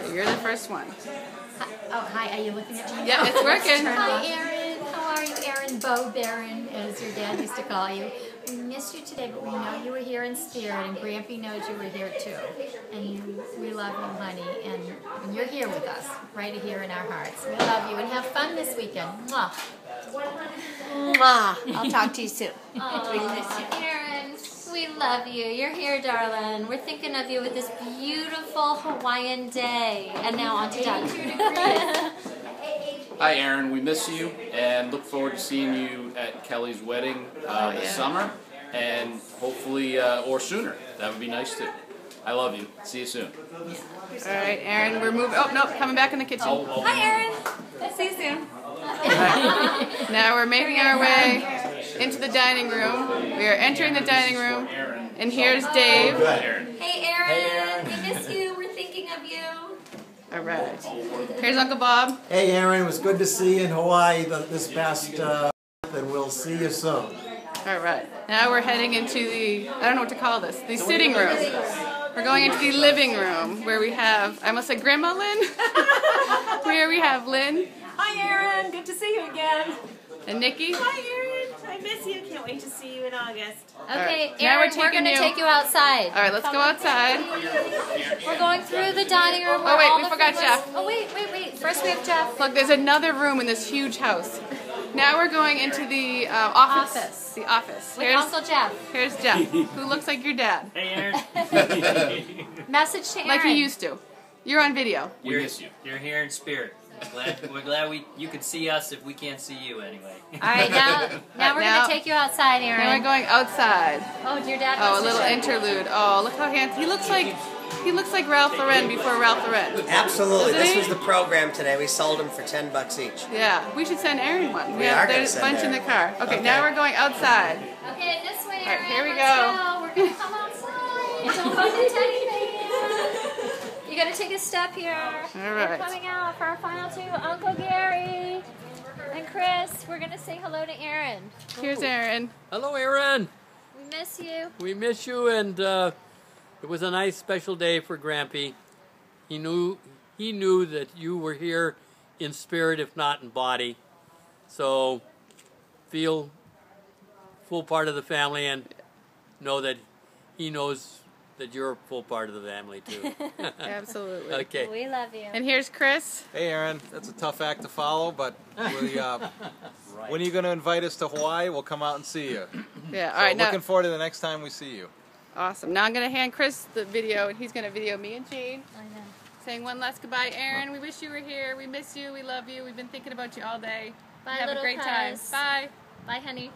Okay, you're the first one. Hi, are you looking at me? Yeah, it's working. Hi, Erin. How are you, Erin? Bo Barron, as your dad used to call you. We missed you today, but we know you were here in spirit, and Grampy knows you were here too. And we love you, honey, and you're here with us, right here in our hearts. We love you, and have fun this weekend. Mwah. Mwah. I'll talk to you soon. Oh, we miss you, Erin. We love you. You're here, darling. We're thinking of you with this beautiful Hawaiian day. And now on to Doug. Hi, Erin. We miss you and look forward to seeing you at Kelly's wedding this summer, and hopefully, or sooner. That would be nice too. I love you. See you soon. All right, Erin, we're moving. Oh, no, coming back in the kitchen. Hi, Erin. See you soon. Now we're making our way into the dining room. We are entering the dining room, and here's Dave. Hey, Erin. We miss you. We're thinking of you. All right. Here's Uncle Bob. Hey Aaron, it was good to see you in Hawaii this past month, and we'll see you soon. All right. Now we're heading into the, I don't know what to call this, the sitting room. We're going into the living room where we have, I almost said Grandma Lynn, where we have Lynn. Hi, Erin. Good to see you again. And Nikki. Hi, Erin. I miss you. Can't wait to see you in August. Okay, Right. Now Erin, we're we're going to take you outside. All right, let's go outside. We're going through the dining room. Oh, wait, we forgot Jeff. Oh, wait. First we have Jeff. Look, there's another room in this huge house. Now we're going into the office. The office. With Uncle Jeff. Here's Jeff, who looks like your dad. Hey, Aaron. Message to Erin. Like he used to. You're on video. We miss you. You're here in spirit. We're glad you can see us if we can't see you anyway. All right, now we're going to take you outside, Erin. Now we're going outside. Oh, dear dad. Oh, a little interlude. Oh, look how handsome. He looks like Ralph Lauren before Ralph Lauren. Absolutely. Doesn't This he? was the program today. We sold them for $10 each. Yeah, we should send Erin one. We are gonna There's a send bunch in the Erin. car. Okay, now we're going outside. Okay, this way, All right, Erin. here we Let's go. We're going to come outside. Don't hug the teddy bear. You got to take a step here. All We're right. coming out for our final two. Uncle Gary and Chris. We're going to say hello to Erin. Here's Erin. Hello, Erin. We miss you. We miss you, and it was a nice, special day for Grampy. He knew that you were here in spirit, if not in body. So feel full part of the family, and know that he knows that you're a full part of the family too. Absolutely. Okay. We love you. And here's Chris. Hey Aaron, that's a tough act to follow, but when are you going to invite us to Hawaii? We'll come out and see you. Yeah, all So right. Now, looking forward to the next time we see you. awesome. Now I'm going to hand Chris the video, and he's going to video me and Jane. I know. Saying one last goodbye. Erin, we wish you were here. We miss you. We love you. We've been thinking about you all day. Bye, Have a little great time. cuz. Bye. Bye, honey.